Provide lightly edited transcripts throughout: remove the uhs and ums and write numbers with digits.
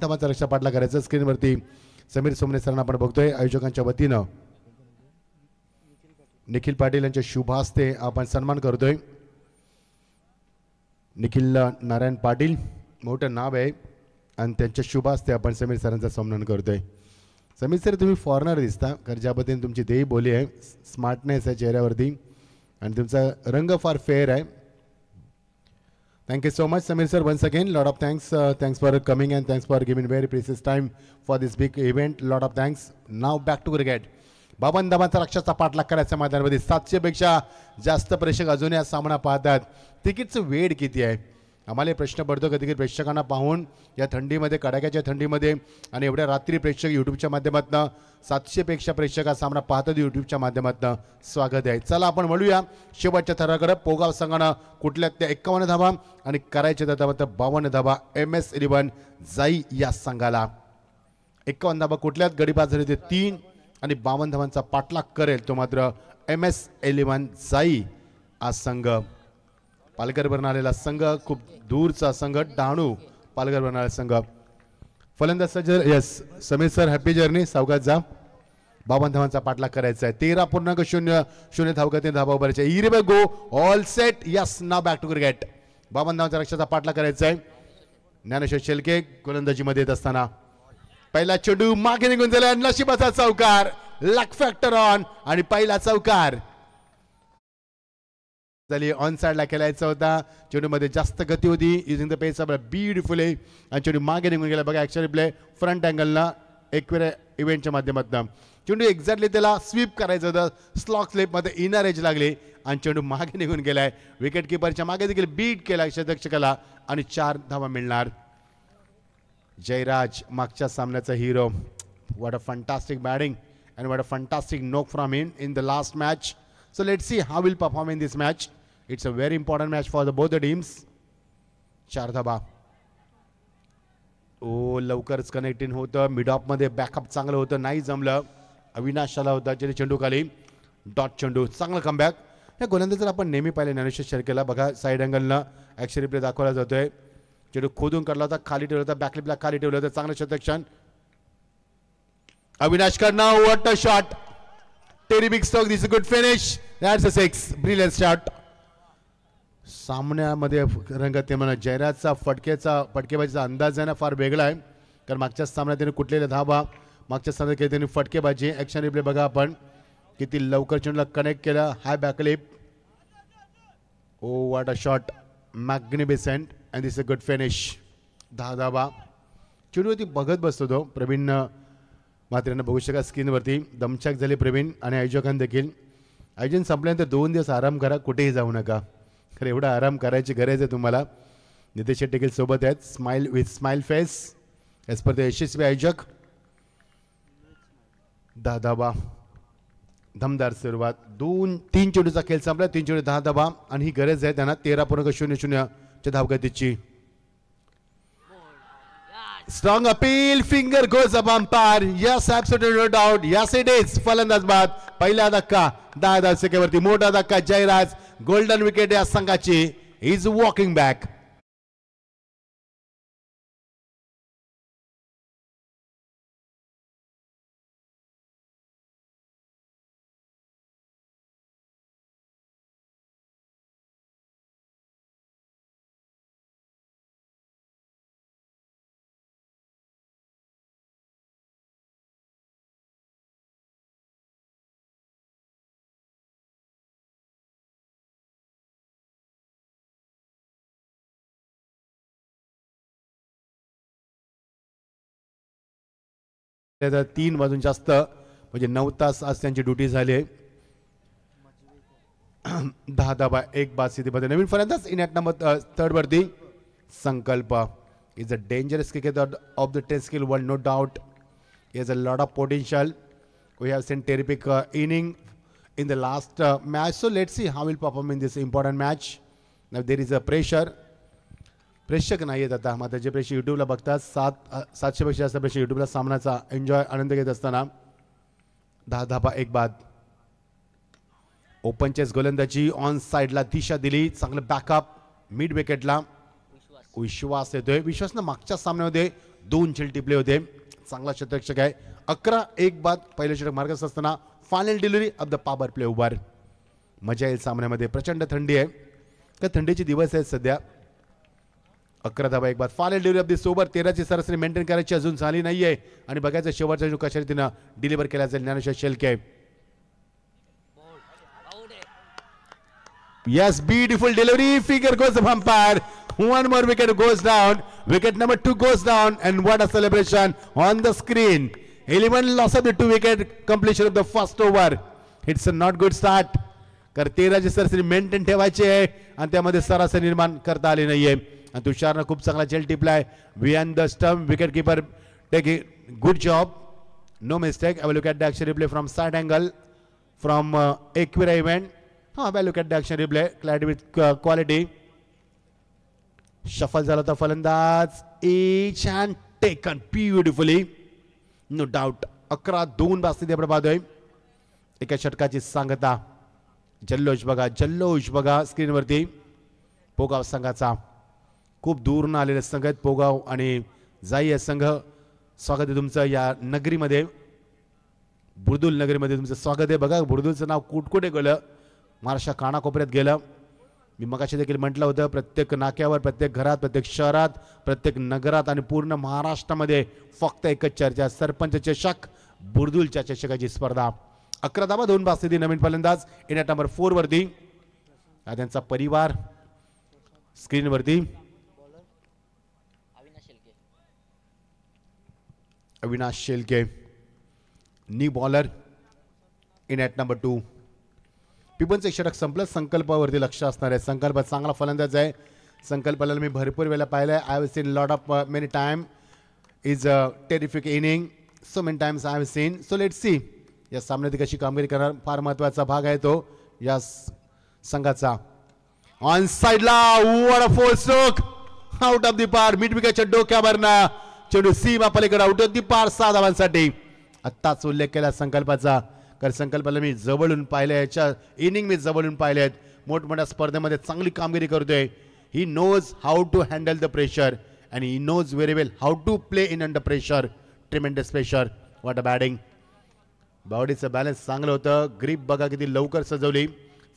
धावांचा लक्ष्य पाठला करायचं स्क्रीनवरती समीर सोमने सरांना आपण बघतोय आयोजकांच्या वतीनं निखिल पाटील यांच्या शुभ हस्ते आपण सन्मान करतोय। निखिल नारायण पाटील मोठं नाव आहे आणि त्यांच्या शुभ हस्ते आपण समीर सरांचा सन्मान करतोय। समीर सर तुम्ही फॉरेनर दिसता कारण ज्या पद्धतीने तुमची देही बोली आहे, स्मार्टनेस आहे चेहऱ्यावरती आणि तुमचा रंग फार फेअर आहे। Thank you so much, Samir sir. Once again, lot of thanks. Thanks for coming and thanks for giving very precious time for this big event. Lot of thanks. Now back to cricket. बावन धावांचा लक्ष्याचा पाठलाग करायचा मैदानामध्ये 700 पेक्षा जास्त प्रेक्षक अजून या सामना पाहतात। तिकीटचं वेळ किती आहे आम्हाला प्रश्न पडतो कधी कधी प्रेक्षकांना पाहून या थंडीमध्ये कडाक्याच्या थंडीमध्ये आणि एवढ्या रात्री प्रेक्षक यूट्यूबच्या माध्यमातून 700 पेक्षा प्रेक्षक सामना पाहतात यूट्यूबच्या माध्यमातून स्वागत आहे। चला आपण वळूया शेवटच्या थराकडे। पोगाव संघानं कुठल्या त्या 51 धावा आणि करायच्या धावा 52 धावा MS11 जाई या संघाला 51 धावा कुठल्यात गडीबाजारी ते 3 आणि 52 धावांचा पाठलाग करेल तो मात्र MS11 जाई हा संघ। पालघर वरून आलेला संघ खूप दूरचा संघ डहाणू पालघर वरून आलेला संघ। फलंदाज सज्जर yes Sameer sir happy journey सावकाश जा। 52 धावांचा पाठलाग करायचा आहे 13.00 धावगतीने धावा उभारायच्या इरे go all set yes now back to cricket. 52 धावांचा लक्ष्याचा पाठलाग करायचा आहे। ज्ञानेश्वर शेलके गोलंदाजीमध्ये येत असताना पहिला चेंडू मागे निघून गेला नशिबाचा चौकार लक फॅक्टर ऑन आणि पहिला चौकार झाली ऑन साइडला खेळायचा होता। चेंडूमध्ये जास्त गती होती युजिंग द पेस ब्युटिफुली आणि चेंडू मागे निघून गेला बघा ॲक्शन रिप्ले फ्रंट अँगलला एकवेळा इव्हेंटच्या माध्यमातून चेंडू एक्झॅक्टली त्याला स्वीप करायचं होतं स्लॉक स्लिपमध्ये इनर एज लागली आणि चेंडू मागे निघून गेलाय विकेट किपरच्या मागे देखील बीट केला क्षेत्ररक्षकाला आणि 4 धावा मिळणार। जयराज मागच्या सामन्याचा hero what a fantastic batting and what a fantastic knock from him in the last match. So let's see how we'll perform in this match. It's a very important match for both the teams. 4 धाबा ओ लवकरच connecting होतं mid of मध्ये backup चांगलं होतं नाही जमलं अविनाश आला होता ज्याने चेंडू खाली डॉट चेंडू चांगलं कमबॅक। या गोलंदाजाला आपण नेहमी पाहिले ज्ञानेश्वर शेळकेला बघा साईड अँगलनं ॲक्शन रिप्ले दाखवला जातोय चेंडू खोदून काढला होता खाली ठेवला होता बॅकलिपला खाली ठेवलं होतं चांगलं क्षेत्ररक्षण अविनाश करणं what a shot Terrific stroke. This is a good finish. That's a 6. Brilliant shot. सामन्यामध्ये रंगत म्हणा जयराजचा फटकेबाजीचा अंदाज आहे ना फार वेगळा आहे कारण मागच्या सामन्यात त्याने कुठलेल्या धावा मागच्या सामन्यात केली त्यांनी फटकेबाजी ॲक्शन रिप्ले बघा आपण किती लवकर चेंडूला कनेक्ट केलं high backlift oh what a shot magnificent and this a good finish 10 धावा चेंडूवरती बघत बसतो तो प्रवीण मात्र यांना बघू शका स्क्रीनवरती दमछाक झाली प्रवीण आणि आयोजकांनी देखील आयोजन संपल्यानंतर 2 दिवस आराम करा कुठेही जाऊ नका खरं एवढा आराम करायची गरज आहे तुम्हाला। नितेश शेट्टी देखील सोबत आहेत smile with smile face as per the यशस्वी आयोजक 10 धावा दमदार सुरुवात 2-3 चेंडूचा खेळ संपला 3 चेंडू 10 धावा आणि ही गरज आहे त्यांना 13.00 च्या धावगतीची। Strong appeal, finger goes up umpire. Yes, absolutely no doubt. Yes, it is. फलंदाज बाद पहिला धक्का 10 धावसंख्येवरती मोठा धक्का जयराज गोल्डन विकेट या संघाची इज वॉकिंग बॅक। त्याचा 3 वाजून जास्त म्हणजे 9 तास आज त्यांची ड्युटी झाली आहे। 10 धावा 1 बाद स्थितीमध्ये नवीन फलंदाज इन ॲट नंबर 3 वरती Sankalp is a dangerous cricketer of the test skill world no doubt is a lot of potential we have seen terrific inning in the last match so let's see how will perform in this important match. Now there is a pressure प्रेक्षक नाही आहेत आता मात्र जे प्रेक्षक यूट्यूबला बघतात 700 पेक्षा जास्त प्रेक्षक यूट्यूबला सामन्याचा एन्जॉय आनंद घेत असताना 10 धावा 1 बाद ओपन चेस गोलंदाजी ऑन साइडला दिशा दिली चांगलं बॅकअप मिड विकेटला विश्वास येतोय विश्वासनं मागच्या सामन्यामध्ये 2 झेल टिपले होते. चांगला शतरक्षक आहे. 11-1 बाद पहिलं षटक मार्गस्थ असताना final delivery of the power play over. मजा येईल सामन्यामध्ये. प्रचंड थंडी आहे का थंडीचे दिवस आहेत सध्या. 11 धावा 1 बाद final delivery of this over. 13ची सरासरी मेंटेन करायची अजून झाली नाहीये आणि बघायचं शेवटचा जो कशा रीतीनं डिलिव्हर केला जाईल Dnyaneshwar Shelke. Yes, beautiful delivery. Finger goes the umpire. One more wicket goes down. Wicket number 2 goes down. And what a celebration on the screen. 11 loss of the 2 wicket. Completion of the first over. It's a not good start. कारण 13ची सरासरी maintain ठेवायची आहे आणि त्यामध्ये सरासरी निर्माण करता आली नाहीये. आणि तुषारनं खूप चांगला झेल टिपलाय. Beyond the stump, wicket keeper taking good job. No mistake. I will look at the action replay from side angle from Equira event. I will look at the action replay. Clarity with quality. Shuffle झाला होता फलंदाज. Each and taken beautifully. No doubt. 11-2 Basti आपण पाहतोय. एका षटकाची सांगता. जल्लोष बघा स्क्रीनवरती. पोगाव संघाचा खूप दूरन आलेले संघ आहेत. पोगाव आणि जाई या संघ. स्वागत आहे तुमचं या नगरीमध्ये. बुर्दुल नगरीमध्ये तुमचं स्वागत आहे. बघा बुर्दुलचं नाव कुठकुठे गेलं. महाराष्ट्र कानाकोपऱ्यात गेलं. मी मगाशी देखील म्हटलं होतं प्रत्येक नाक्यावर प्रत्येक घरात प्रत्येक शहरात प्रत्येक नगरात आणि पूर्ण महाराष्ट्रामध्ये फक्त एकच चर्चा सरपंच चषक बुर्दुलच्या चषकाची स्पर्धा. 11 धावा 2 बाद स्थिती. नवीन फलंदाज इंडिया नंबर 4 वरती. त्यांचा परिवार स्क्रीनवरती. अविनाश शेलके नी बॉलर इन ॲट नंबर 2. पिपनचं षटक संपलं. संकल्पावरती लक्ष असणार आहे. संकल्प चांगला फलंदाज आहे. संकल्पाला मी भरपूर वेळा पाहिलं. I have seen lot of many time. Is a terrific inning. So many times I have seen. So let's C या सामन्यात कशी कामगिरी करणार. फार महत्वाचा भाग आहे तो या संघाचा. ऑन साइडला what a four stroke. Out of the पार. मिड विकेटच्या डोक्यावरना चेंडू सीमा पलीकडे आउट ऑफ द पार 6 धावांसाठी. आत्ताच उल्लेख केला संकल्पाचा. कारण संकल्पाला मी जवळून पाहिलं. याच्या इनिंग मी जवळून पाहिले आहेत. मोठमोठ्या स्पर्धेमध्ये चांगली कामगिरी करतोय. He knows how to handle the pressure and he knows very well how to play in under pressure. Tremendous pressure. What a batting. बॉडीचं बॅलन्स चांगलं होतं. ग्रीप बघा किती लवकर सजवली.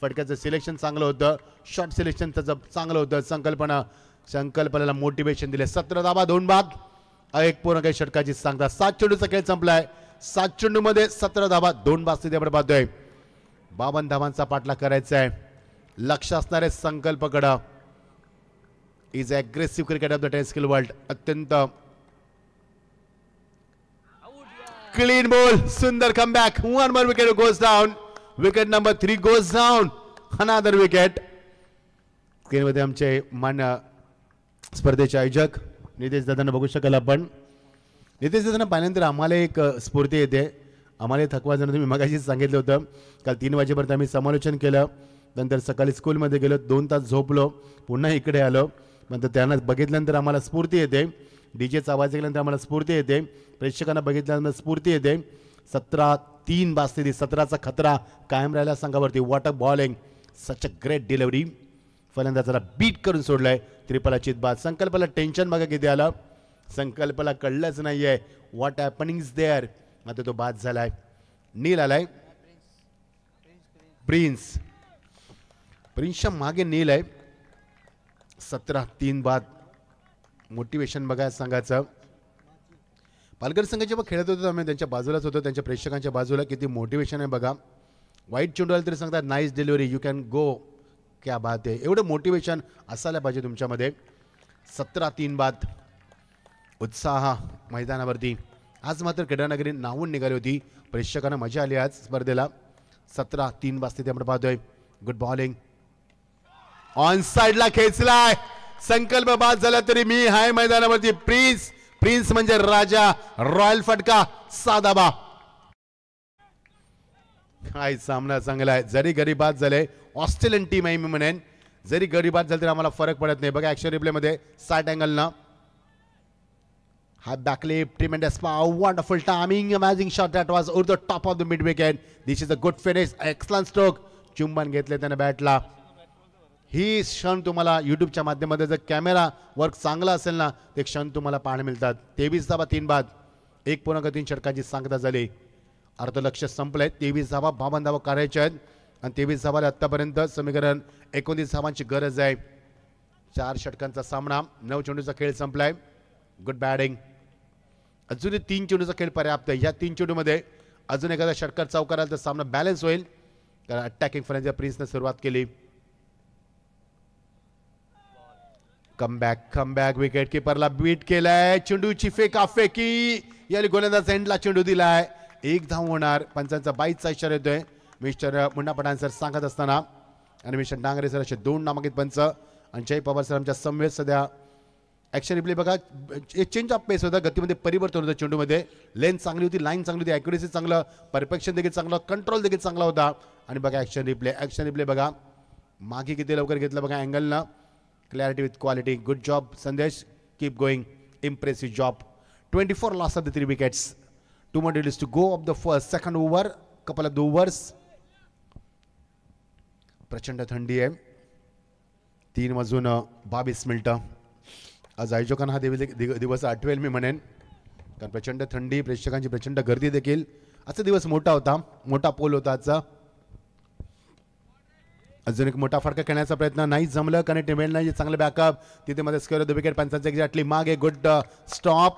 फटक्याचं सिलेक्शन चांगलं होतं. शॉट सिलेक्शन त्याचं चांगलं होतं. संकल्पनाला मोटिवेशन दिले. 17 धावा 2 बाद. एक पूर्ण काही षटकाची सांगता. 7 चेंडूचा खेळ संपलाय. 7 चेंडूमध्ये 17 धावा 2 बाद स्थिती आपण पाहतोय. 52 धावांचा पाठलाग करायचा आहे. लक्ष असणार आहे संकल्पकडं. Is aggressive cricket of the 10 skill world. अत्यंत क्लीन बॉल. सुंदर comeback. 1 more wicket goes down. Wicket number 3 goes down. Another wicket. स्क्रीनमध्ये आमचे मान्य स्पर्धेचे आयोजक नितेश दादांना बघू शकाल आपण. नितेश दादांना पाहिल्यानंतर आम्हाला एक स्फूर्ती येते. आम्हाला थकवा जाणं तुम्ही मगाशीच सांगितलं होतं. काल 3 वाजेपर्यंत आम्ही समालोचन केलं. नंतर सकाळी स्कूलमध्ये गेलो. 2 तास झोपलो. पुन्हा इकडे आलो. नंतर त्यांना बघितल्यानंतर आम्हाला स्फूर्ती येते. डीजेचा आवाज ऐकल्यानंतर आम्हाला स्फूर्ती येते. प्रेक्षकांना बघितल्यानंतर स्फूर्ती येते. 17-3 बाद स्थिती. 17चा खतरा कायम राहिला संघावरती. What a bowling. Such a great delivery. फलंदाजाला बीट करून सोडलाय. त्रिपलाचित बाद. संकल्पाला टेन्शन बघा किती आलं. संकल्पाला कळलंच नाहीये व्हॉट हॅपनिंग इज देअर. आता तो बाद झालाय. नील आलाय. प्रिन्सच्या मागे नील आहे. 17-3 बाद. मोटिवेशन बघा संघाचं. पालघर संघ जेव्हा खेळत होतो आम्ही त्यांच्या बाजूलाच होतो. त्यांच्या प्रेक्षकांच्या बाजूला किती मोटिवेशन आहे बघा. वाईट चेंडू आला तरी सांगतात nice delivery. You can go. क्या बात आहे. एवढं मोटिवेशन असायला पाहिजे तुमच्यामध्ये. 17-3 बाद. उत्साह मैदानावरती. आज मात्र क्रीडानगरी नावून निघाली होती. प्रेक्षकांना मजा आली आज स्पर्धेला. 17-3 बाद स्थिती आपण पाहतोय. Good bowling. ऑन साइडला खेचलाय. संकल्प बाद झाला तरी मी हाय मैदानावरती. प्रिन्स म्हणजे राजा. रॉयल फटका. 6 धावा. काय सामना चांगला आहे. जरी गडी बाद झाले. ऑस्ट्रेलियन टीम आहे मी म्हणेन. जरी गडी बाद झाले तरी आम्हाला फरक पडत नाही. बघा ऍक्शन रिप्ले मध्ये साइड अँगल ना. High back lip, tremendous power, wonderful timing, amazing shot that was over the top of the mid wicket. This is a good finish, excellent stroke. चुंबन घेतले त्याने बॅटला. ही क्षण तुम्हाला यूट्यूबच्या माध्यमातून जर कॅमेरा वर्क चांगला असेल ना ते क्षण तुम्हाला पाहायला मिळतात. 23 धावा 3 बाद 1.3 षटकांची सांगता झाली. अर्धलक्ष संपलंय. 23 धावा 52 धावा काढायच्या आहेत आणि 23 धावाला आतापर्यंत समीकरण 29 धावांची गरज आहे. 4 षटकांचा सामना. 9 चेंडूचा खेळ संपलाय. Good batting. अजूनही 3 चेंडूचा खेळ पर्याप्त आहे. या 3 चेंडूमध्ये अजून एखादा षटकार चौकार आला तर सामना बॅलन्स होईल. कारण अटॅकिंग फलंदाजी प्रिन्सने सुरुवात केली. कमबॅक विकेट किपरला बीट केलाय. चेंडूची फेकी या गोलंदाज एंडला चेंडू दिलाय. 1 धाव होणार. पंचांचा 22चा इशारा येतोय मिस्टर मुन्ना पठाण सर सांगत असताना आणि मिस्टर डांगरे सर असे 2 नामांकित पंच आणि जय पवार सर आमच्या समवेत सध्या ॲक्शन रिप्ले बघा. चेंज ऑफ पेस होता. गतीमध्ये परिवर्तन होतं. चेंडूमध्ये लेंथ चांगली होती. लाईन चांगली होती. ॲक्युरेसी चांगलं. परफेक्शन देखील चांगलं. कंट्रोल देखील चांगला होता. आणि बघा ॲक्शन रिप्ले बघा. मागे किती लवकर घेतलं बघा अँगलनं. Clarity with quality. Good job Sandesh. Keep going. Impressive job. 24 loss of the 3 wickets. 2 more deliveries to go of the first second over. couple of overs. प्रचंड थंडी आहे. 3 वाजून 22 मिनिटं. आज आयोजकांना हा दिवस आठवेल मी म्हणेन. कारण प्रचंड थंडी, प्रेक्षकांची प्रचंड गर्दी देखील. आजचा दिवस मोठा होता. मोठा पोल होता आजचा. अजून एक मोठा फटका खेळण्याचा प्रयत्न नाही जमलं. कनेक्ट मिळेल नाही. चांगलं बॅकअप. तिथे मध्ये स्क्वेअर द विकेट. पंचांचा एक्झॅक्टली मागे. Good stop.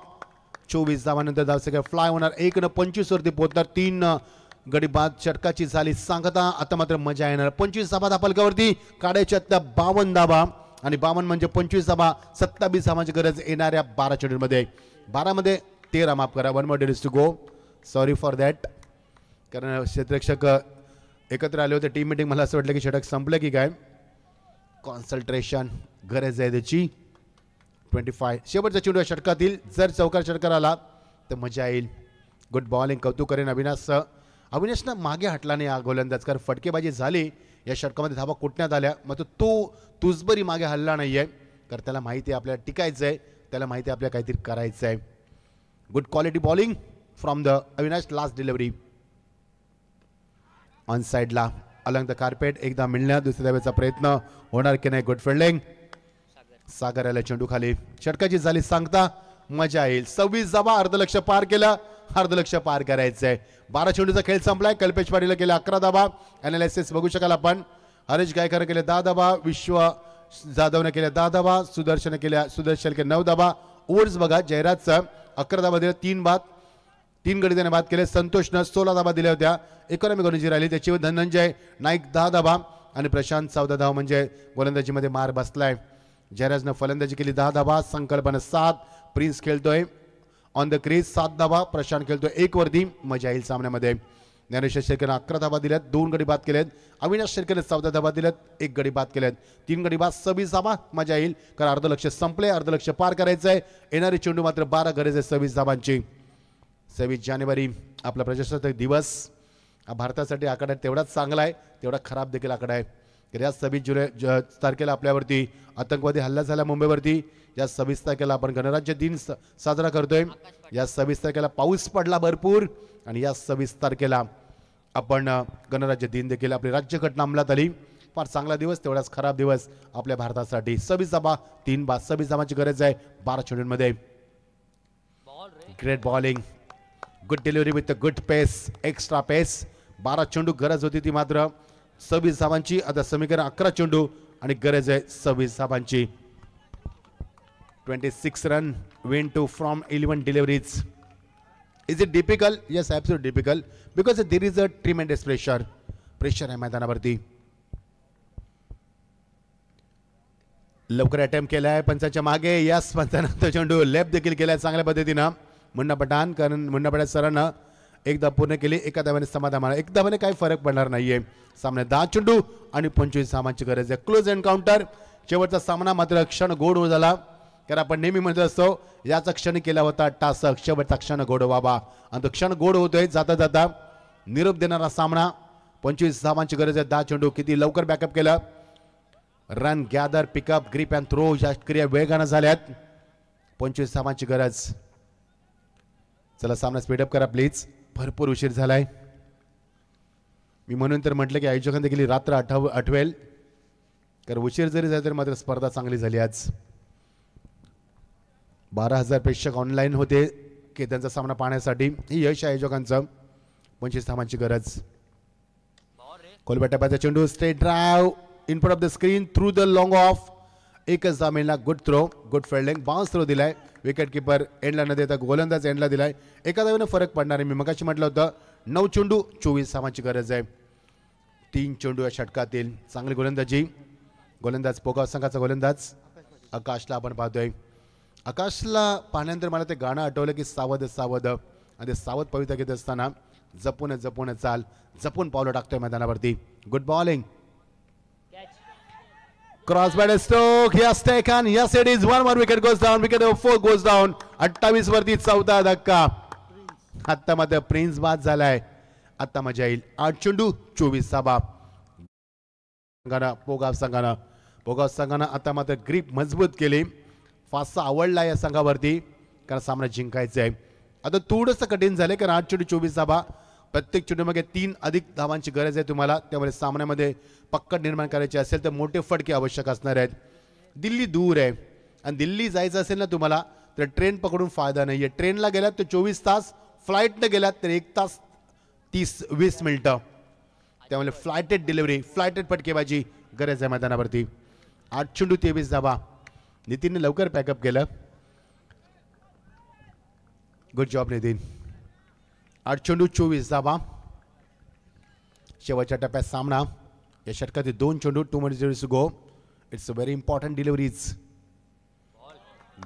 24 धावानंतर धावसंख्या फ्लाय होणार. 1-25 वरती पोहोचणार. 3 गडी बाद षटकाची झाली सांगता. आता मात्र मजा येणार. 25 धावा धापलकावरती काढायच्या त्या 52 धावा आणि 52 म्हणजे 25 धावा. 27 धावांची गरज येणाऱ्या 12 चेंडूंमध्ये. 12 मध्ये 13 माफ करा. 1 more deliveries to go. Sorry for that. कारण क्षेत्ररक्षक एकत्र आले होते टीम मीटिंग. मला असं वाटलं की षटक संपलं की काय. कॉन्सन्ट्रेशन गरज आहे त्याची. 25 शेवटचा चेंडू या षटकातील. जर चौकार षटकार आला तर मजा येईल. Good bowling. कौतुक करेन अविनाशनं मागे हटला नाही हा गोलंदाज. कारण फटकेबाजी झाली या षटकामध्ये. धावा कुटण्यात आल्या. मग तो तुझबरी मागे हल्ला नाही आहे. कारण त्याला माहिती आहे आपल्याला टिकायचं आहे. त्याला माहिती आहे आपल्याला काहीतरी करायचं आहे. Good quality bowling from the Avinash. Last delivery on साईडला अलंग द कार्पेट. एकदा मिळण्या दुसऱ्या धावेचा प्रयत्न होणार की नाही. Good fielding. सागर आला चेंडू खाली. षटकाची झाली सांगता. मजा येईल. 26 धावा. अर्धलक्ष पार केलं. अर्धलक्ष पार करायचंय. 12 चेंडूचा खेळ संपलाय. कल्पेश पाटीलला केला 11 धावा. अनालिसिस बघू शकाल आपण. हरीश गायकर केले 10 धावा. विश्व जाधवने केल्या 10 धावा. सुदर्शन केले 9 धावा. ओव्हर्स बघा. जयराजचा 11 धावा दिल्या. 3 बाद 3 गडी त्याने बाद केले. संतोषनं 16 धावा दिल्या होत्या. इकॉनॉमी गोलंदाजी राहिली. त्याची धनंजय नाईक 10 धावा आणि प्रशांत 14 धावा म्हणजे गोलंदाजीमध्ये मार बसलाय. जयराजनं फलंदाजी केली 10 धावा. संकल्पना 7. प्रिन्स खेळतोय ऑन द क्रीज 7 धावा. प्रशांत खेळतोय 1 वरती. मजा येईल सामन्यामध्ये. ज्ञानेश्वर शेरकरनं 11 धावा दिल्यात. 2 गडी बाद केलेत. अविनाश शेरकरनं 14 धावा दिल्यात. 1 गडी बाद केलेत. 3 गडी बाद 26 धावा. मजा येईल कारण अर्धलक्ष संपले. अर्धलक्ष पार करायचं आहे. येणारी चेंडू मात्र 12 गरज आहे 26 धावांची. 26 जानेवारी आपला प्रजासत्ताक दिवस. हा भारतासाठी आकडा तेवढाच चांगला आहे तेवढा खराब देखील आकडा आहे. या 26 तारखेला आपल्यावरती आतंकवादी हल्ला झाला मुंबईवरती. या 26 तारखेला आपण गणराज्य दिन साजरा करतोय. या 26 तारखेला पाऊस पडला भरपूर आणि या 26 तारखेला आपण गणराज्य दिन देखील आपली राज्यघटना अंमलात आली. फार चांगला दिवस तेवढाच खराब दिवस आपल्या भारतासाठी. 26 धावा 3 बाद. 26 धावांची गरज आहे 12 चेंडूंमध्ये. Great bowling. Good delivery with good pace. Extra pace. 12 चेंडू गरज होती ती मात्र 26 धावांची. आता समीकरण 11 चेंडू आणि गरज आहे 26 धावांची. 26 run win to from 11 deliveries. Is it difficult? Yes, absolutely difficult because there is a tremendous pressure. Pressure आहे मैदानावरती. लवकर अटेम्प्ट केलाय पंचाच्या मागे. यस पंचानं तो चेंडू लेफ्ट देखील केलाय चांगल्या पद्धतीनं. मुन्ना पठाण कारण मुन्ना पठाण सरांना एकदा पूर्ण केली. एका धावाने समाधान. एक धावाने काही फरक पडणार नाहीये. सामने 10 चेंडू आणि 25 धावांची गरज आहे. Close encounter. शेवटचा सामना मात्र क्षण गोड हो झाला. कारण आपण नेहमी म्हणत असतो याचा क्षण केला होता टासक. शेवटचा क्षण गोड व्हावा आणि तो क्षण गोड होतोय. जाता जाता निरोप देणारा सामना. 25 धावांची गरज आहे. 10 चेंडू. किती लवकर बॅकअप केलं. Run gather pick up grip and throw या क्रिया वेगानं झाल्यात. 25 धावांची गरज. चला सामना स्पीडअप करा प्लीज. भरपूर उशीर झालाय. मी म्हणून तर म्हटलं की आयोजकांनी देखील रात्र आठवेल. कारण उशीर जरी झाला तरी मात्र स्पर्धा चांगली झाली. आज 12,000 प्रेक्षक ऑनलाईन होते की त्यांचा सामना पाहण्यासाठी. ही यश आयोजकांचं. 25 धावांची गरज. कोलबेटाबाचा चेंडू straight drive in front of the screen through the long off. एकच धाव मिळणार. Good throw, good fielding. Bounce throw दिलाय. विकेट किपर एंडला न देता गोलंदाज एंडला दिलाय. एका धावेनं फरक पडणार आहे. मी मगाशी म्हटलं होतं 9 चेंडू 24 धावांची गरज आहे. 3 चेंडू या षटकातील. चांगली गोलंदाजी. गोलंदाज पोगाव संघाचा गोलंदाज आकाशला आपण पाहतोय. आकाशला पाहण्यानंतर मला ते गाणं आठवलं की सावध सावध. आणि ते सावध पवित्र घेत असताना जपून जपून चाल, जपून पावलं टाकतोय मैदानावरती. Good bowling. Cross bat stroke. Yes taken. Yes it is. 1 more wicket goes down. Wicket 4 goes down. 28 वरती 14 धक्का. आता मात्र प्रिन्स बाद झालाय. आता मजा येईल. 8 चेंडू 24 धावा. पोगाव संघानं आता मात्र ग्रीप मजबूत केली. फासा आवडला या संघावरती कारण सामना जिंकायचा आहे. आता थोडंसं कठीण झालंय कारण 8 चेंडू 24 धावा. प्रत्येक चेंडूमागे 3 अधिक धावांची गरज आहे तुम्हाला. त्यामुळे सामन्यामध्ये पक्कड निर्माण करायची असेल तर मोठे फटके आवश्यक असणार आहेत. दिल्ली दूर आहे आणि दिल्ली जायचं असेल ना तुम्हाला तर ट्रेन पकडून फायदा नाही आहे. ट्रेनला गेलात तर 24 तास, फ्लाईटनं गेलात तर 1 तास 30-20 मिनिटं. त्यामुळे फ्लायटेड डिलिव्हरी, फ्लायटेड फटकेबाजी गरज आहे मैदानावरती. 8 चेंडू 23 धावा. नितीनने लवकर पॅकअप केलं. Good job Nitin. 8 चेंडू 24 धावा. शेवटच्या टप्प्यात सामना. या षटकातील 2 चेंडू 2 minutes to go. It's a very important deliveries.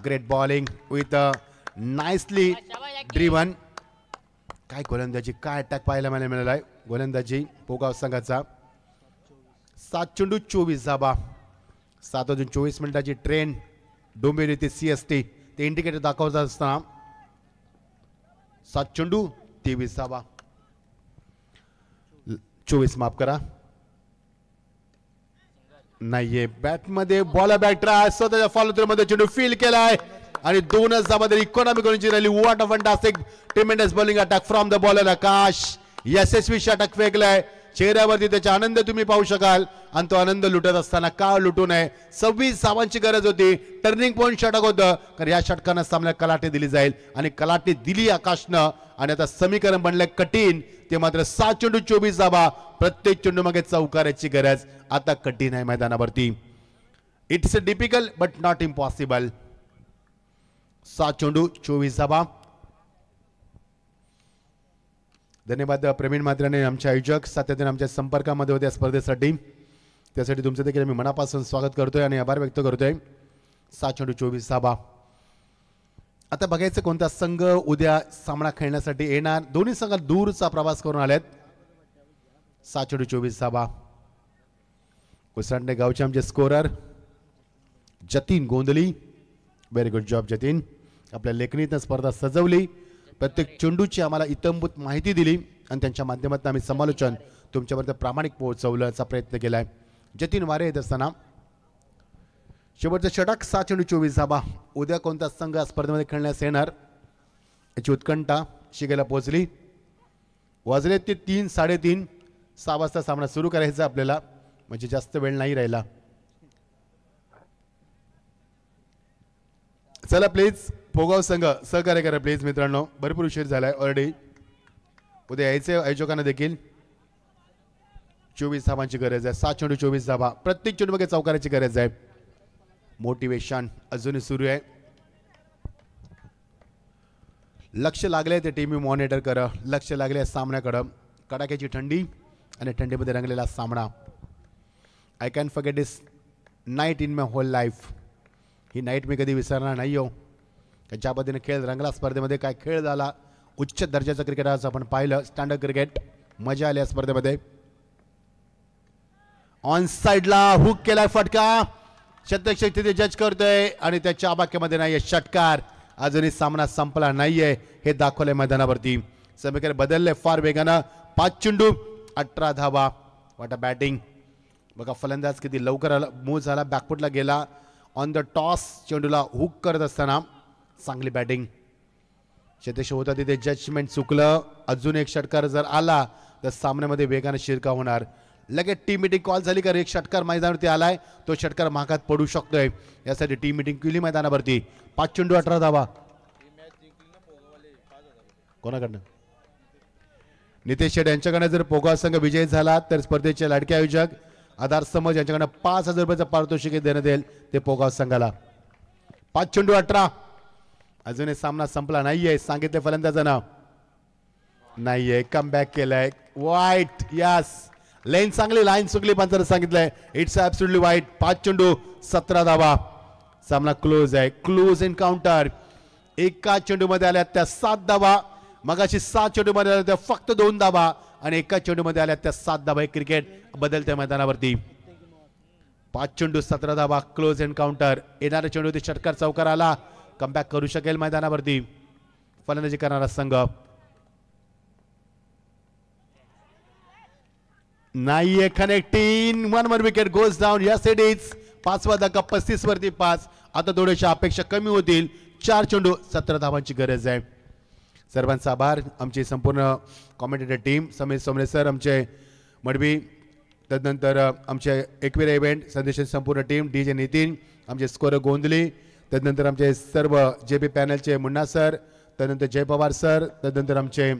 Great bowling with nicely driven. काय गोलंदाजी, काय अटॅक पाहायला मला मिळाला आहे. गोलंदाजी पोगाव संघाचा. 7 चेंडू 24 धावा. 7 वाजून 24 मिनिटाची ट्रेन डोंबिवली ते CST ते इंडिकेटर दाखवत असताना 7 चेंडू 23 धावा. 24 माफ करा. नाहीये बॅटमध्ये बॉल बॅक ट्राय. स्वतःच्या फॉलो थ्रू मध्ये चेंडू फील केलाय आणि 2च धावा तरी इकॉनॉमी गोलची राहिली. What a fantastic tremendous bowling attack from the bowler Akash. यशस्वी षटक फेकलाय. चेहऱ्यावरती त्याचा आनंद तुम्ही पाहू शकाल आणि तो आनंद लुटत असताना का लुटू नये. 26 धावांची गरज होती. टर्निंग पॉईंट षटक होतं कारण या षटकानं सामन्यात कलाटे दिली जाईल आणि कलाटे दिली आकाशनं. आणि आता समीकरण बनलंय कठीण. ते मात्र 7 चेंडू 24 धावा. प्रत्येक चेंडू मागे चौकाराची गरज आता कठीण आहे मैदानावरती. It's a difficult but not impossible. 7 चेंडू 24 धावा. धन्यवाद प्रवीण मात्र्याने आमचे आयोजक सातत्याने आमच्या संपर्कामध्ये होते या स्पर्धेसाठी. त्यासाठी तुमचं देखील मी मनापासून स्वागत करतोय आणि आभार व्यक्त करतोय. 7 चेंडू 24 धावा. आता बघायचं कोणता संघ उद्या सामना खेळण्यासाठी येणार. दोन्ही संघ दूरचा प्रवास करून आलेत. 7 चेंडू 24 धावा. उसरांडे गावचे आमचे scorer Jatin Gondhali. Very good job Jatin. आपल्या लेखणीतनं स्पर्धा सजवली. प्रत्येक चेंडूची आम्हाला इतंभूत माहिती दिली आणि त्यांच्या माध्यमातून आम्ही समालोचन तुमच्यापर्यंत प्रामाणिक पोहोचवण्याचा प्रयत्न केलाय. जतीन वारे येत असताना शेवटचं षटक 7 चेंडू 24 धावा. उद्या कोणता संघ स्पर्धेमध्ये खेळण्यास येणार याची उत्कंठा शिगेला पोहोचली. वाजले ते 3, 3:30. 6 वाजता सामना सुरू करायचा आपल्याला म्हणजे जास्त वेळ नाही राहिला. चला प्लीज पोगाव संघ सहकार्य करा प्लीज मित्रांनो. भरपूर उशीर झालाय ऑलरेडी. उद्या यायचे आयोजकांना देखील. 24 धावांची गरज आहे. 7 चेंडू 24 धावा. प्रत्येक चेंडू मागे चौकाराची गरज आहे. मोटिवेशन अजूनही सुरू आहे. लक्ष लागले ते टीव्ही मॉनिटर करा. लक्ष लागले सामन्याकडं. कडाक्याची थंडी आणि थंडीमध्ये रंगलेला सामना. I can forget this night in my whole life. ही नाईट मी कधी विसरणार नाही हो. ज्या पद्धतीने खेळ रंगला स्पर्धेमध्ये. काय खेळ झाला. उच्च दर्जाचं क्रिकेट आज आपण पाहिलं. Standard cricket. मजा आली या स्पर्धेमध्ये. ऑन साइडला हुक केलाय फटका. शतक तिथे जज करतोय आणि त्याच्या आबाक्यामध्ये नाहीये षटकार. अजूनही सामना संपला नाहीये हे दाखवलंय मैदानावरती. समीकरण बदलले फार वेगानं. 5 चेंडू 18 धावा. वाटा बॅटिंग बघा. फलंदाज किती लवकर आला. मूव झाला. बॅकफुटला गेला. ऑन द टॉस चेंडूला हुक करत असताना चांगली बॅटिंग. शतक होता तिथे जजमेंट चुकलं. अजून एक षटकार जर आला तर सामन्यामध्ये वेगाने शिरकाव होणार. लगेच टीम मीटिंग कॉल झाली का एक षटकार मैदानावरती आलाय, तो षटकार महागात पडू शकतोय, यासाठी टीम मीटिंग केली मैदानावरती. 5 चेंडू 18 धावा. कोणाकडनं? नितेश शेट यांच्याकडनं जर पोगा संघ विजयी झाला तर स्पर्धेचे लाडके आयोजक आधार समज यांच्याकडनं 5,000 रुपयाचं पारितोषिक देण्यात येईल ते पोगाव संघाला. 5 चेंडू 18. अजूनही सामना संपला नाहीये. सांगितले फलंदाजांना नाहीये. कम बॅक केलाय. वाईट. यस, लेन चांगली लाईन चुकली पंचाने सांगितलंय. इट्स ऍब्सोल्युटली वाईट. 5 चेंडू 17 धावा. सामना क्लोज आहे. Close encounter. एका चेंडू मध्ये आल्या त्या 7 धावा. मगाशी 7 चेंडू मध्ये आल्या त्या फक्त 2 धावा आणि एका चेंडू मध्ये आल्या त्या 7 धावा. क्रिकेट बदलत्या मैदानावरती. 5 चेंडू 17 धावा. Close encounter. येणारा चेंडू ते षटकार चौकार आला. कमबॅक करू शकेल मैदानावरती फलंदाजी करणारा संघ. नाहीये connecting. 1 more wicket goes down. Yes it is. 5वा धक्का 35 वरती 5. आता थोड्याशा अपेक्षा कमी होतील. 4 चेंडू 17 धावांची गरज आहे. सर्वांचा आभार. आमची संपूर्ण कॉमेंटेटर टीम, समीर सोमने सर, आमचे मडवी, तदनंतर आमचे एकविरा इव्हेंट संदेशाची संपूर्ण टीम, DJ नितीन, आमचे स्कोर गोंधली, तदनंतर आमचे सर्व JP पॅनलचे मुन्ना सर, तदनंतर जय पवार सर, तदनंतर आमचे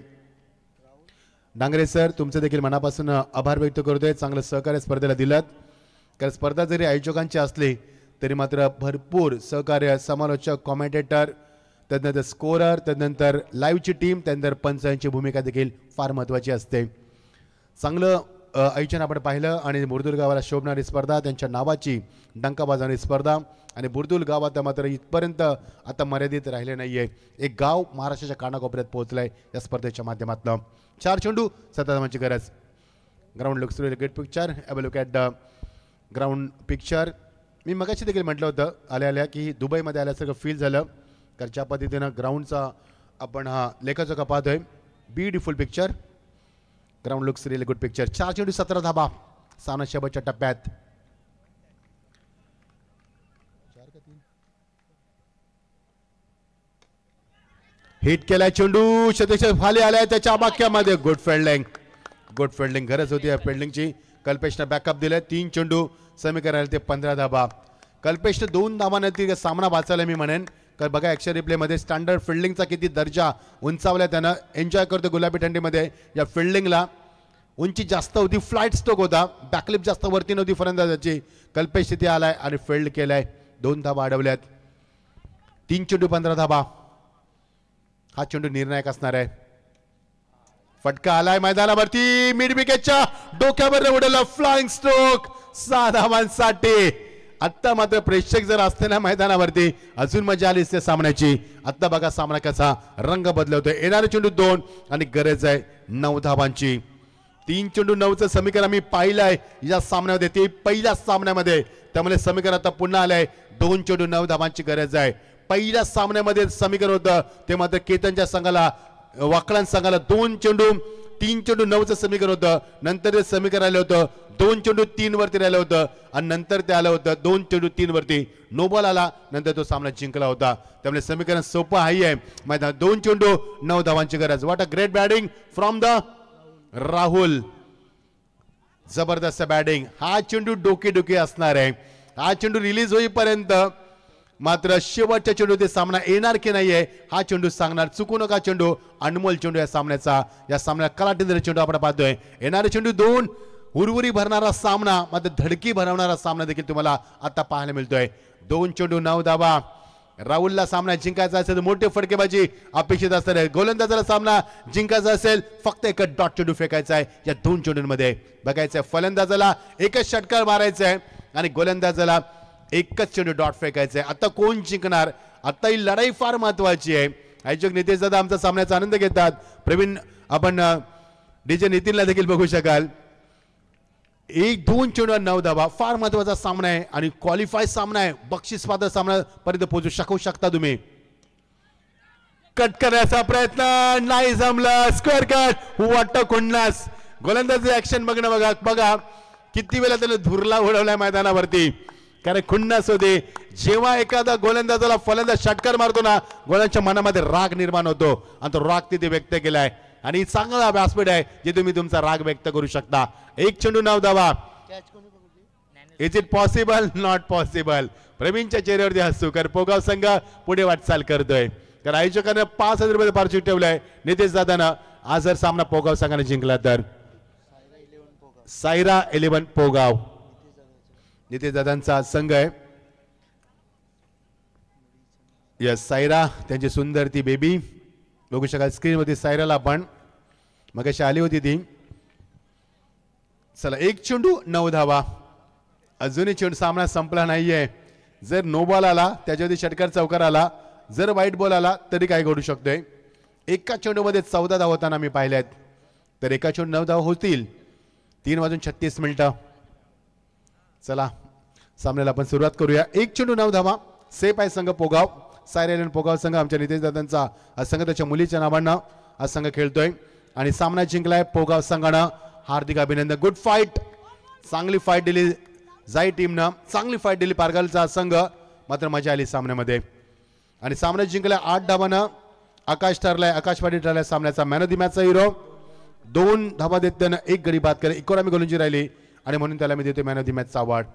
डांगरे सर, तुमचं देखील मनापासून आभार व्यक्त करतोय. चांगलं सहकार्य स्पर्धेला दिलं. कारण स्पर्धा जरी आयोजकांची असली तरी मात्र भरपूर सहकार्य समालोचक, कॉमेंटेटर, तदनंतर स्कोरर, तदनंतर लाईव्हची टीम, त्यानंतर पंचांची भूमिका देखील फार महत्त्वाची असते. चांगलं आयोजन आपण पाहिलं आणि बुर्दुल गावाला शोभणारी स्पर्धा, त्यांच्या नावाची डंका वाजवणारी स्पर्धा आणि बुर्दुल गावात मात्र इथपर्यंत आता मर्यादित राहिले नाहीये. एक गाव महाराष्ट्राच्या कानाकोपऱ्यात पोहोचलंय या स्पर्धेच्या माध्यमातून. 4 चेंडू 17 धावांची गरज. Ground looks great picture. Have a look at the ground picture. मी मगाशी देखील म्हटलं होतं आल्या आल्या की दुबईमध्ये आल्यासारखं फील झालं. कारण ज्या पद्धतीनं ग्राउंडचा आपण हा लेखाजोखा पाहतोय. Beautiful picture. Ground looks really good picture. 4 चेंडू 17 धाबा. सामना शेवटच्या टप्प्यात. हिट केलाय चेंडू. शतक खाली आलाय त्याच्या बाक्यामध्ये. Good fielding. Good fielding. गरज होती या फिल्डिंगची. कल्पेशनं बॅकअप दिलं. 3 चेंडू समीकरण ते 15 धाबा. कल्पेशनं 2 धावांनी सामना वाचवला मी म्हणेन. कारण बघा ॲक्शन रिप्लेमध्ये स्टँडर्ड फिल्डिंगचा किती दर्जा उंचावला त्यानं. एन्जॉय करतो गुलाबी थंडीमध्ये या फिल्डिंगला. उंची जास्त होती. फ्लाईट स्ट्रोक होता. बॅकलिप जास्त वरती नव्हती फलंदाजाची. कल्पेश तिथे आलाय आणि फिल्ड केलाय. 2 धाबा अडवल्यात. 3 चेंडू 15 धाबा. हा चेंडू निर्णायक असणार आहे. फटका आलाय मैदानावरती. मिड विकेटच्या डोक्यावर उडवला. Flying stroke 6 धावांसाठी. आत्ता मात्र प्रेक्षक जर असते ना मैदानावरती अजून मजा आली त्या सामन्याची. आत्ता बघा सामना कसा रंग बदलवतोय. येणारे चेंडू 2 आणि गरज आहे 9 धावांची. 3 चेंडू 9चं समीकरण आम्ही पाहिलंय या सामन्यामध्ये. ते पहिल्या सामन्यामध्ये. त्यामुळे समीकरण आता पुन्हा आलंय. 2 चेंडू 9 धावांची गरज आहे. पहिल्या सामन्यामध्ये समीकरण होतं ते मात्र केतनच्या संघाला, वाकळां संघाला 2 चेंडू 3 चेंडू 9चं समीकरण होतं. नंतर ते समीकरण आलं होतं 2 चेंडू 3 वरती राहिलं होतं आणि नंतर ते आलं होतं 2 चेंडू 3 वरती. नो बॉल आला. नंतर तो सामना जिंकला होता. त्यामुळे समीकरण सोपं आहे. मैदान 2 चेंडू 9 धावांची गरज. What a great batting from the Rahul. जबरदस्त बॅटिंग. हा चेंडू डोके असणार आहे. हा चेंडू रिलीज होईपर्यंत मात्र शेवटच्या चेंडू ते सामना येणार की नाहीये हा चेंडू सांगणार. चुकू नका चेंडू. अनमोल चेंडू या सामन्याचा. या सामन्यात कलाटेंद्र चेंडू आपण पाहतोय. येणारे चेंडू 2. उर्वरी भरणारा सामना, मात्र धडकी भरवणारा सामना देखील तुम्हाला आता पाहायला मिळतोय. 2 चेंडू 9 धावा. राहुलला सामना जिंकायचा असेल तर मोठे फटकेबाजी अपेक्षित असणार आहे. गोलंदाजाला सामना जिंकायचा असेल फक्त एक डॉट चेंडू फेकायचा आहे या 2 चेंडूंमध्ये. बघायचंय फलंदाजाला एकच षटकार मारायचा आहे आणि गोलंदाजाला एकच चेंडू डॉट फेकायचा आहे. आता कोण जिंकणार? आता ही लढाई फार महत्वाची आहे. आयोजक नितेश दादा आमचा सामन्याचा आनंद घेतात. प्रवीण आपण DJ नितीनला देखील बघू शकाल. 1-2 चेंडू 9 धावा. फार महत्वाचा सामना आहे आणि क्वालिफाय सामना आहे. बक्षीसपात्र सामन्यापर्यंत पोहोचू शकता तुम्ही. कट करण्याचा प्रयत्न नाही जमला. Square cut. वाटतं कुंडलास. गोलंदाजी ऍक्शन बघा बघा किती वेळा त्याने धुरला उडवलाय मैदानावरती. कारण खुन्नस होते. जेव्हा एखादा गोलंदाजाला फलंदाज षटकार मारतो ना गोलांच्या मनामध्ये राग निर्माण होतो आणि तो राग तिथे व्यक्त केलाय. आणि चांगला व्यासपीठ आहे जे तुम्ही तुमचा राग व्यक्त करू शकता. एक चेंडू 9 धावा. Is it possible? Not possible. प्रवीणच्या चेहऱ्यावरती हसू कर पोगाव संघ पुढे वाटचाल करतोय. तर आयोजकांना 5,000 रुपये पारितोषिक ठेवलंय. नितेश दादांना आज जर सामना पोगाव संघाने जिंकला तर सायरा 11 पोगाव नितेश दादांचा संघ आहे. यस सायरा त्यांची सुंदर ती बेबी बघू शकाल स्क्रीनवरती. सायराला आपण मग अशी आली होती ती. चला एक चेंडू 9 धावा. अजूनही चेंडू सामना संपला नाहीये. जर नो बॉल आला त्याच्यावरती षटकार चौकार आला, जर वाईट बॉल आला तरी काय घडू शकतोय. एका चेंडूमध्ये 14 धावा होताना मी पाहिल्यात. तर एका चेंडू 9 धावा होतील. 3:36 चला सामन्याला आपण सुरुवात करूया. एक चेंडू 9 धावा. सेफ आहे संघ पोगाव. सायरा पोगाव संघ आमच्या नितेश दादांचा हा संघ त्याच्या मुलीच्या नावानं हा संघ खेळतोय आणि सामना जिंकलाय पोगाव संघानं. हार्दिक अभिनंदन. Good fight. चांगली फाईट दिली जाई टीमनं. चांगली फाईट दिली पारगालचा संघ. मात्र मजा आली सामन्यामध्ये आणि सामना जिंकलाय 8 धावानं. आकाश ठरलाय, आकाश पाटील ठरलाय सामन्याचा मॅन ऑफ द मॅचचा हिरो. 2 धावा देत त्यानं 1 गडी बाद केला. इकोनॉमी गोलंदाजी राहिली आणि म्हणून त्याला मी देतो मॅन ऑफ द मॅचचा अवॉर्ड.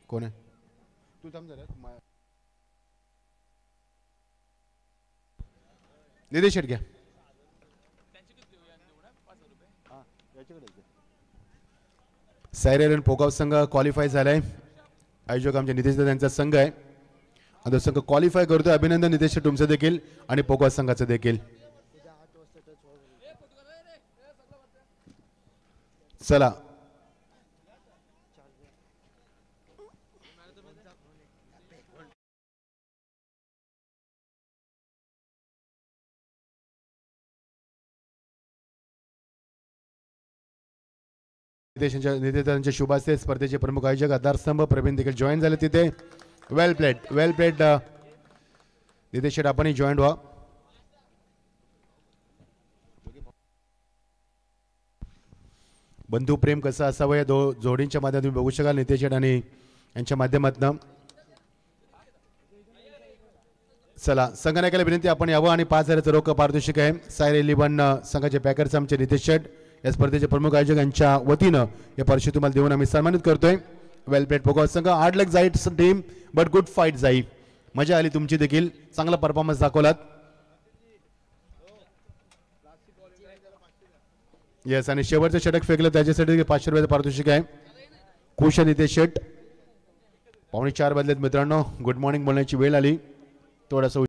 कोण आहे तू? थांब जरा. निदेश शेट घ्या. सायरा पोगाव संघ क्वालिफाय झालाय. आयोजक आमच्या नितेश दादांचा संघ आहे. आता संघ क्वालिफाय करतोय. अभिनंदन नितेश तुमचं देखील आणि पोगाव संघाचं देखील. चला नितेशांच्या शुभास्ते स्पर्धेचे प्रमुख आयोजक आधारस्तंभ प्रवीण देखील जॉईन झाले तिथे. वेल प्लेड, वेल प्लेड नितेश शेट आपणही जॉईन व्हा. बंधू प्रेम कसं असावं या जोडींच्या माध्यमातून तुम्ही बघू शकाल. नितेश शेट आणि यांच्या माध्यमातून. चला संघनायकाला विनंती आपण यावं आणि 5,000 रोख पारितोषिक आहे. सायरा 11 संघाचे पॅकर्स आमचे नितेश शेट या स्पर्धेचे प्रमुख आयोजक यांच्या वतीनं हे पारितोषिक तुम्हाला देऊन आम्ही सन्मानित करतोय. वेल प्लेड पोगाव संघ. 8 लाख जाईट टीम बट गुड फाईट जाई. मजा आली तुमची देखील. चांगला परफॉर्मन्स दाखवलात. येस आणि शेवटचं षटक फेकलं त्याच्यासाठी 500 रुपयाचं पारितोषिक आहे. खुश नितेश शेट. 3:45 मित्रांनो. गुड मॉर्निंग बोलण्याची वेळ आली. थोडासा